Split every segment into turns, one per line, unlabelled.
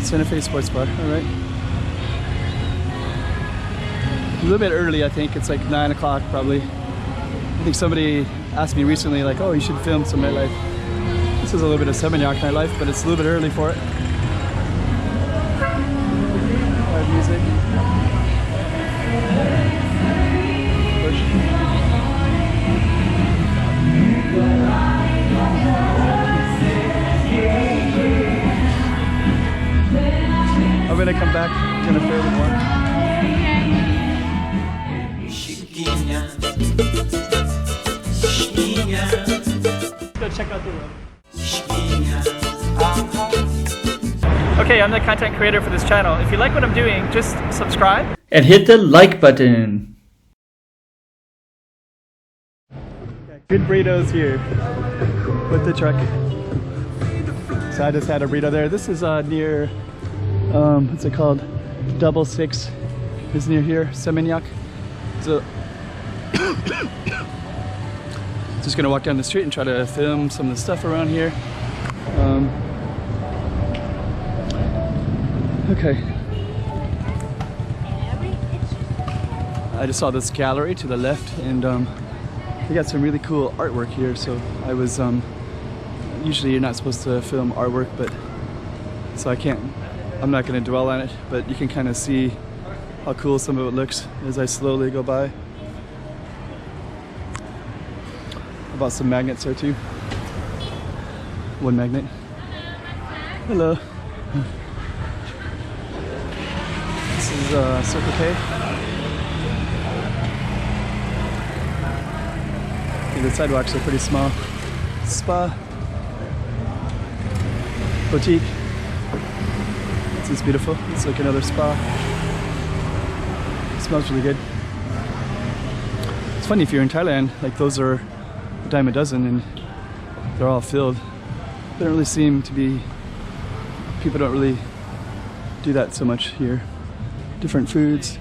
Santa Fe Sports Bar, alright. A little bit early, I think. It's like 9 o'clock probably. I think somebody asked me recently, like, oh, you should film some nightlife. This is a little bit of Seminyak nightlife, but it's a little bit early for it. Live music. Push. I'm gonna come back, gonna film more. Go check out the room. Okay, I'm the content creator for this channel. If you like what I'm doing, just subscribe and hit the like button. Good burritos here with the truck. So I just had a burrito there. This is near, what's it called? Double Six is near here, Seminyak. So just gonna walk down the street and try to film some of the stuff around here. Okay. I just saw this gallery to the left, and they got some really cool artwork here. So I was usually you're not supposed to film artwork, but so I'm not gonna dwell on it, but you can kind of see how cool some of it looks as I slowly go by. About some magnets there too. One magnet. Hello. This is Circle K. The sidewalks are pretty small. Spa. Boutique. This is beautiful. It's like another spa. It smells really good. It's funny, if you're in Thailand, like those are a dime a dozen and they're all filled. They don't really seem to be, people don't really do that so much here. Different foods.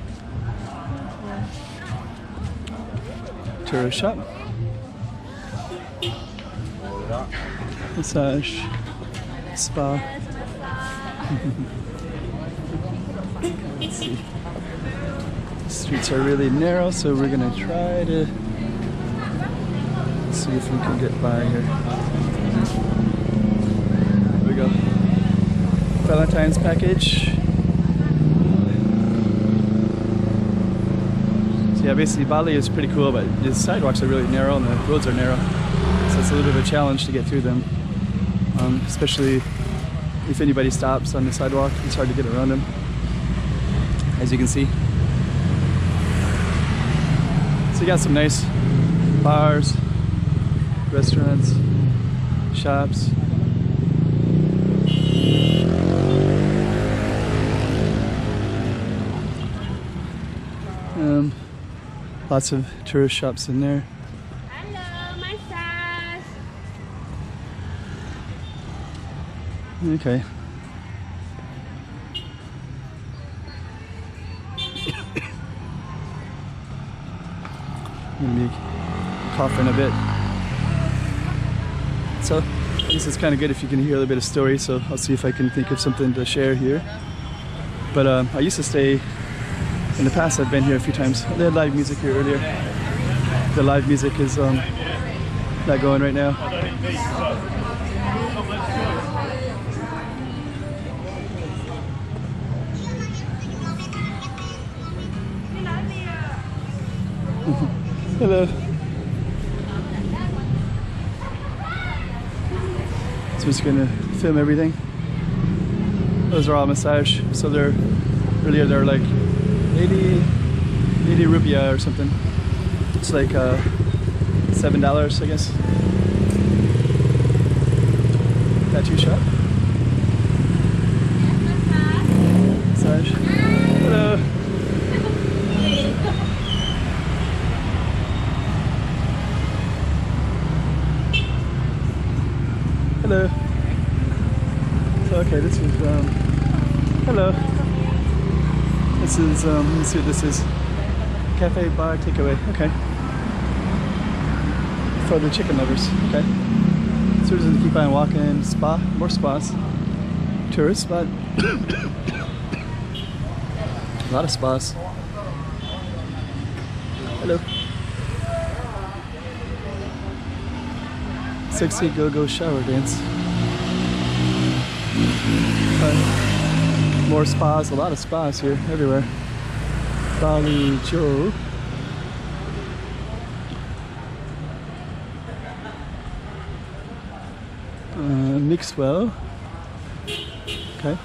Tourist shop. Massage. Spa. Let's see. The streets are really narrow, so we're gonna try to see if we can get by here. Here we go. Valentine's package. So yeah, basically Bali is pretty cool, but the sidewalks are really narrow and the roads are narrow. So it's a little bit of a challenge to get through them. Especially if anybody stops on the sidewalk, it's hard to get around them, as you can see. So you got some nice bars, restaurants, shops. Lots of tourist shops in there.
Hello, massage.
Okay. Gonna be coughing a bit. So this is kind of good if you can hear a little bit of story, so I'll see if I can think of something to share here. But I used to stay, in the past I've been here a few times. They had live music here earlier. The live music is not going right now. Hello. So we're just gonna film everything. Those are all massage, so they're earlier they're like 80 rupiah or something. It's like $7, I guess. Tattoo shop. Massage. Hello. Hello. So okay, this is hello. This is let me see what this is. Cafe, bar, takeaway. Okay. For the chicken lovers. Okay. So we're just gonna keep on walking. Spa, more spas. Tourist spot. A lot of spas. Hello. Sexy go-go shower dance. More spas, a lot of spas here, everywhere. Bali Joe. Mixwell. Okay.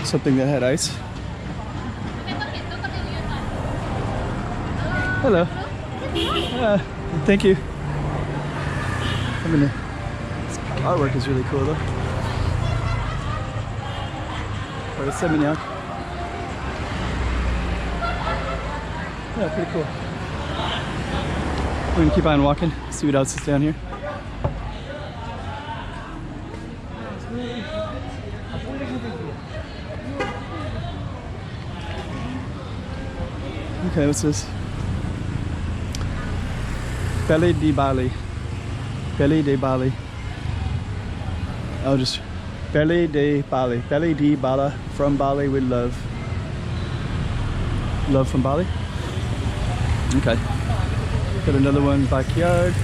Something that had ice. Hello. Thank you. I mean, this artwork is really cool though. Or the Seminyak. Yeah, pretty cool. We're gonna keep on walking, see what else is down here. Okay, what's this? Bali di Bali. Bali de Bali. I'll just Bali de Bali. Bali di Bala. From Bali with love. Love from Bali. Okay. Got another one, backyard.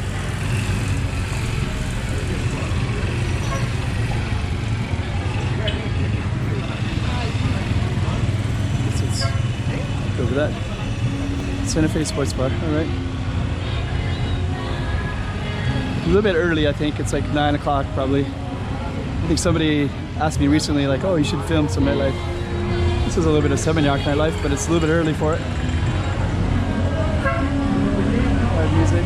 Go over that. Santa Fe Sports Bar, alright. A little bit early, I think. It's like 9 o'clock probably. I think somebody asked me recently, like, oh, you should film some nightlife. This is a little bit of Seminyak nightlife, but it's a little bit early for it. Live music.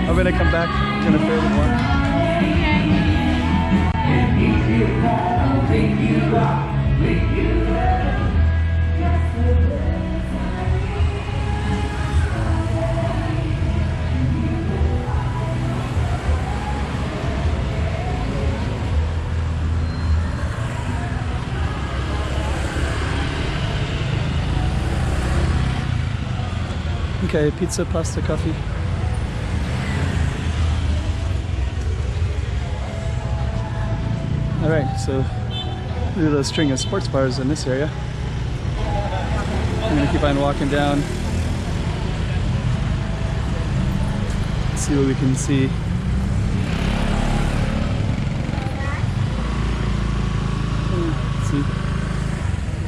I'm gonna come back to the favorite one. Okay, pizza, pasta, coffee. Alright, so look at a string of sports bars in this area. I'm gonna keep on walking down. See what we can see. Let's see.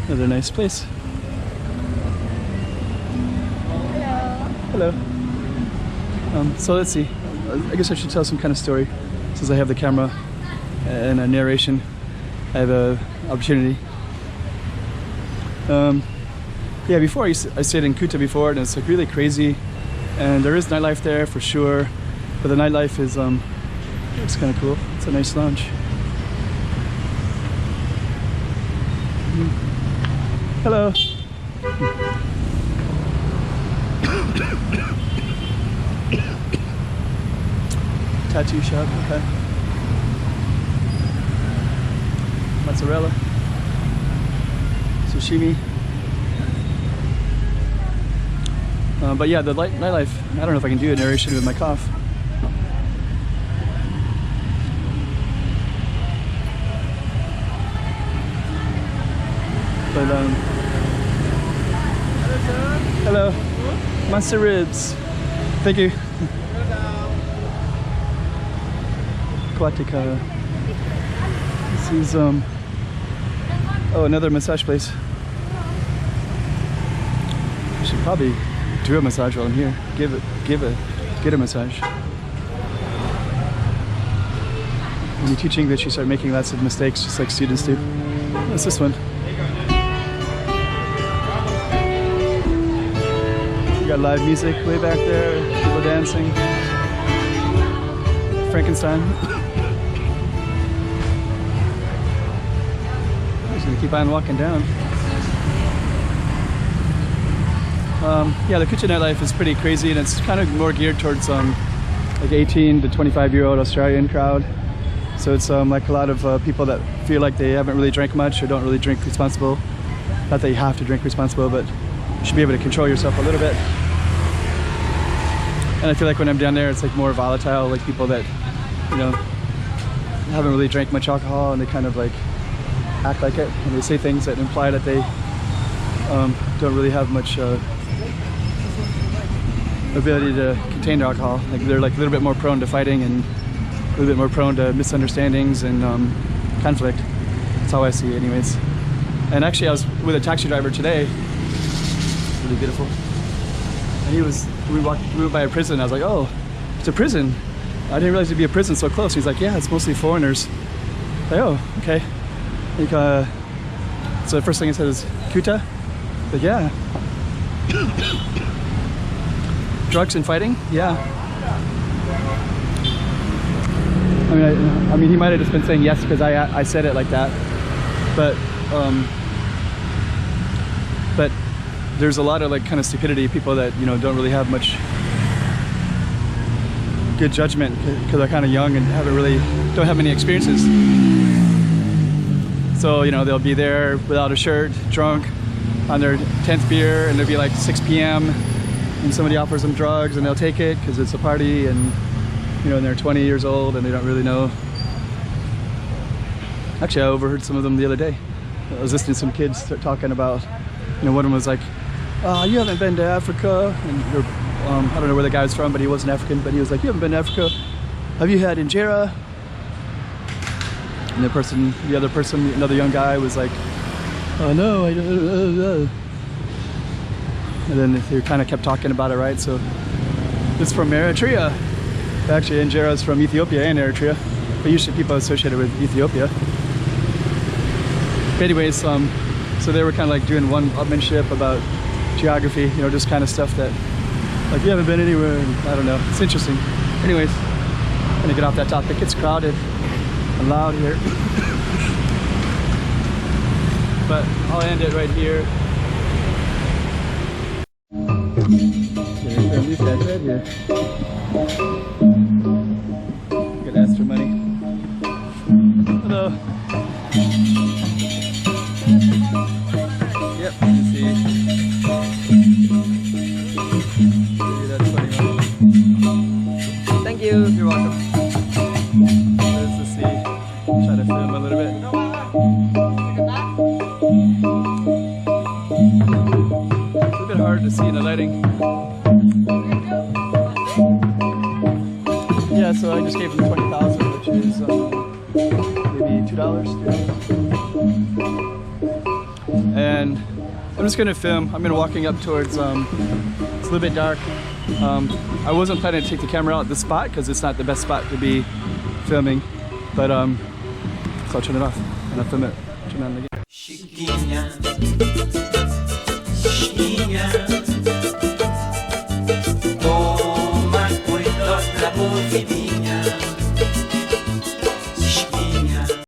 Another nice place. Hello. So let's see. I guess I should tell some kind of story since I have the camera and a narration. I have a opportunity. Yeah, before I stayed in Kuta before, and it's like really crazy, and there is nightlife there for sure. But the nightlife is it's kind of cool. It's a nice lounge. Hello. Tattoo shop, okay. Mozzarella. Sashimi. But yeah, the nightlife, I don't know if I can do a narration with my cough. But hello. Monster ribs. Thank you. Aquatica. This is oh, another massage place. I should probably do a massage while I'm here. Get a massage. When you teach English, you start making lots of mistakes, just like students do. What's this one? We got live music way back there. People dancing. Frankenstein. Keep on walking down. Yeah, the Kuta nightlife is pretty crazy, and it's kind of more geared towards like 18 to 25-year-old Australian crowd. So it's like a lot of people that feel like they haven't really drank much or don't really drink responsible. Not that you have to drink responsible, but you should be able to control yourself a little bit. And I feel like when I'm down there, it's like more volatile, like people that, you know, haven't really drank much alcohol and they kind of like act like it, and they say things that imply that they don't really have much ability to contain their alcohol. Like they're like a little bit more prone to fighting and a little bit more prone to misunderstandings and conflict. That's how I see it anyways. And actually I was with a taxi driver today, really beautiful, and we went by a prison. I was like, oh, it's a prison. I didn't realize it'd be a prison so close. He's like, yeah, it's mostly foreigners. Like, oh, okay. Like, so the first thing he said is, Kuta? Like, yeah. Drugs and fighting? Yeah. I mean, he might have just been saying yes because I said it like that. But there's a lot of like kind of stupidity, people that, you know, don't really have much good judgment because they're kind of young and don't have many experiences. So, you know, they'll be there without a shirt, drunk, on their 10th beer, and it'll be like 6 p.m. and somebody offers them drugs and they'll take it because it's a party, and, you know, and they're 20 years old and they don't really know. Actually, I overheard some of them the other day. I was listening to some kids start talking about, you know, one of them was like, you haven't been to Africa, and you're, I don't know where the guy was from, but he wasn't African, but he was like, you haven't been to Africa, have you had injera? And the other person, another young guy was like, oh no, I don't. And then they kind of kept talking about it, right? So this is from Eritrea. Actually, injera is from Ethiopia and Eritrea, but usually people associated with Ethiopia. But anyways, so they were kind of like doing one-upmanship about geography, you know, just kind of stuff that, like, you haven't been anywhere, and I don't know. It's interesting. Anyways, I'm gonna get off that topic. It's crowded and loud here. But I'll end it right here. There's these guys right here. I'm gonna ask for money. Hello. Yep, you can see. Thank you, you're welcome. There's the sea. Try to film a little bit. It's a bit hard to see in the lighting. Yeah, so I just gave them 20,000, which is maybe $2. And I'm just gonna film. I'm gonna walking up towards, it's a little bit dark. I wasn't planning to take the camera out at this spot because it's not the best spot to be filming, but so I'll turn it off and I'll film it. Turn it on again.